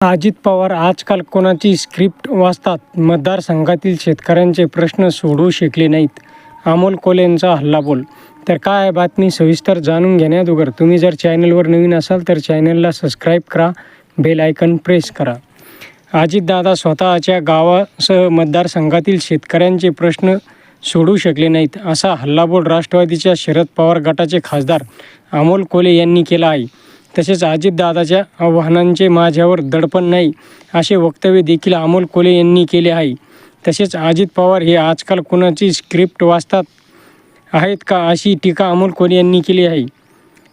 अजित पवार आजकाल कोणाची स्क्रिप्ट वाचतात? मतदारसंघातील शेतकऱ्यांचे प्रश्न सोडवू शकले नाहीत, अमोल कोल्हेंचा हल्लाबोल. तर काय आहे बातमी, सविस्तर जाणून घेण्याअगोदर तुम्ही जर चॅनलवर नवीन असाल तर चॅनलला सबस्क्राईब करा, बेल आयकन प्रेस करा. अजितदादा स्वतःच्या गावासह मतदारसंघातील शेतकऱ्यांचे प्रश्न सोडवू शकले नाहीत, असा हल्लाबोल राष्ट्रवादीच्या शरद पवार गटाचे खासदार अमोल कोल्हे यांनी केला आहे. तसेच अजितदादाच्या आव्हानांचे माझ्यावर दडपण नाही, असे वक्तव्य देखील अमोल कोल्हे यांनी केले आहे. तसेच अजित पवार हे आजकाल कोणाची स्क्रिप्ट वाचतात आहेत का, अशी टीका अमोल कोल्हे यांनी केली आहे.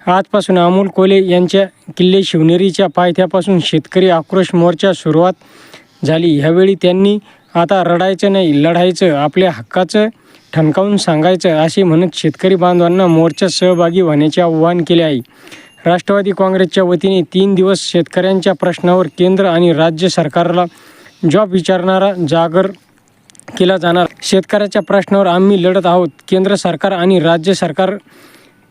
आजपासून अमोल कोल्हे यांच्या किल्ले शिवनेरीच्या पायथ्यापासून शेतकरी आक्रोश मोर्चा सुरुवात झाली. ह्यावेळी त्यांनी आता रडायचं नाही, लढायचं, आपल्या हक्काचं ठणकावून सांगायचं, असे म्हणत शेतकरी बांधवांना मोर्चात सहभागी होण्याचे आवाहन केले आहे. राष्ट्रवादी काँग्रेसच्या वतीने 3 दिवस शेतकऱ्यांच्या प्रश्नावर केंद्र आणि राज्य सरकारला जॉब विचारणारा जागर केला जाणार. शेतकऱ्याच्या प्रश्नावर आम्ही लढत आहोत. केंद्र सरकार आणि राज्य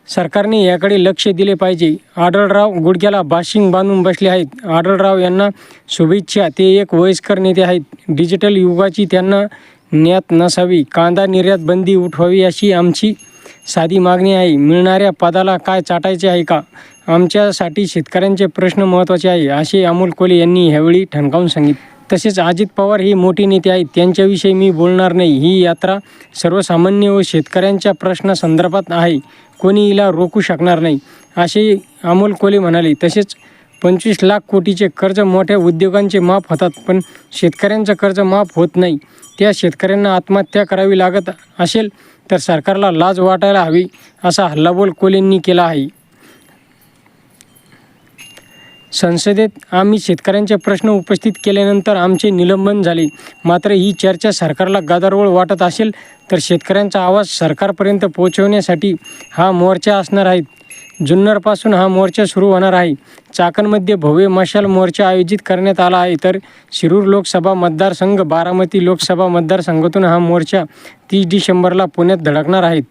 सरकारने याकडे लक्ष दिले पाहिजे. आढळराव गुडघ्याला बाशिंग बांधून बसले आहेत. आढळराव यांना शुभेच्छा. ते एक वयस्कर नेते आहेत. डिजिटल युगाची त्यांना न्यात नसावी. कांदा निर्यात बंदी उठवावी अशी आमची साधी मागणी आहे. मिळणाऱ्या पदाला काय चाटायचे आहे का? आमच्यासाठी शेतकऱ्यांचे प्रश्न महत्त्वाचे आहे, असे अमोल कोल्हे यांनी यावेळी ठणकावून सांगितले. तसेच अजित पवार हे मोठे नेते आहेत, त्यांच्याविषयी मी बोलणार नाही. ही यात्रा सर्वसामान्य व शेतकऱ्यांच्या प्रश्नासंदर्भात आहे. कोणी हिला रोखू शकणार नाही, असे अमोल कोल्हे म्हणाले. तसेच 25 लाख कोटीचे कर्ज मोठ्या उद्योगांचे माफ होतात, पण शेतकऱ्यांचं कर्ज माफ होत नाही. त्या शेतकऱ्यांना आत्महत्या करावी लागत असेल तर सरकारला लाज वाटायला हवी, असा हल्लाबोल कोल्हेंनी केला आहे. संसदेत आम्ही शेतकऱ्यांचे प्रश्न उपस्थित केल्यानंतर आमचे निलंबन झाले. मात्र ही चर्चा सरकारला गदारोळ वाटत असेल तर शेतकऱ्यांचा आवाज सरकारपर्यंत पोहोचवण्यासाठी हा मोर्चा असणार आहे. जुन्नरपासून हा मोर्चा सुरू होणार आहे. चाकणमध्ये भव्य मशाल मोर्चा आयोजित करण्यात आला आहे. तर शिरूर लोकसभा मतदारसंघ, बारामती लोकसभा मतदारसंघातून हा मोर्चा 30 डिसेंबरला पुण्यात धडकणार आहेत.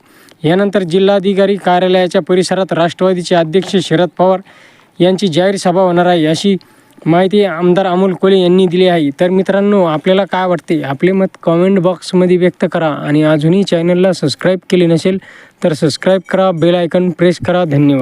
यानंतर जिल्हाधिकारी कार्यालयाच्या परिसरात राष्ट्रवादीचे अध्यक्ष शरद पवार यांची जाहीर सभा होणार आहे, अशी माहिती आमदार अमोल कोल्हे यांनी दिली आहे. तर मित्रांनो, आपल्याला काय वाटते? आपले मत कॉमेंट बॉक्समध्ये व्यक्त करा आणि अजूनही चॅनलला सबस्क्राईब केले नसेल तर सबस्क्राईब करा, बेल आयकॉन प्रेस करा. धन्यवाद.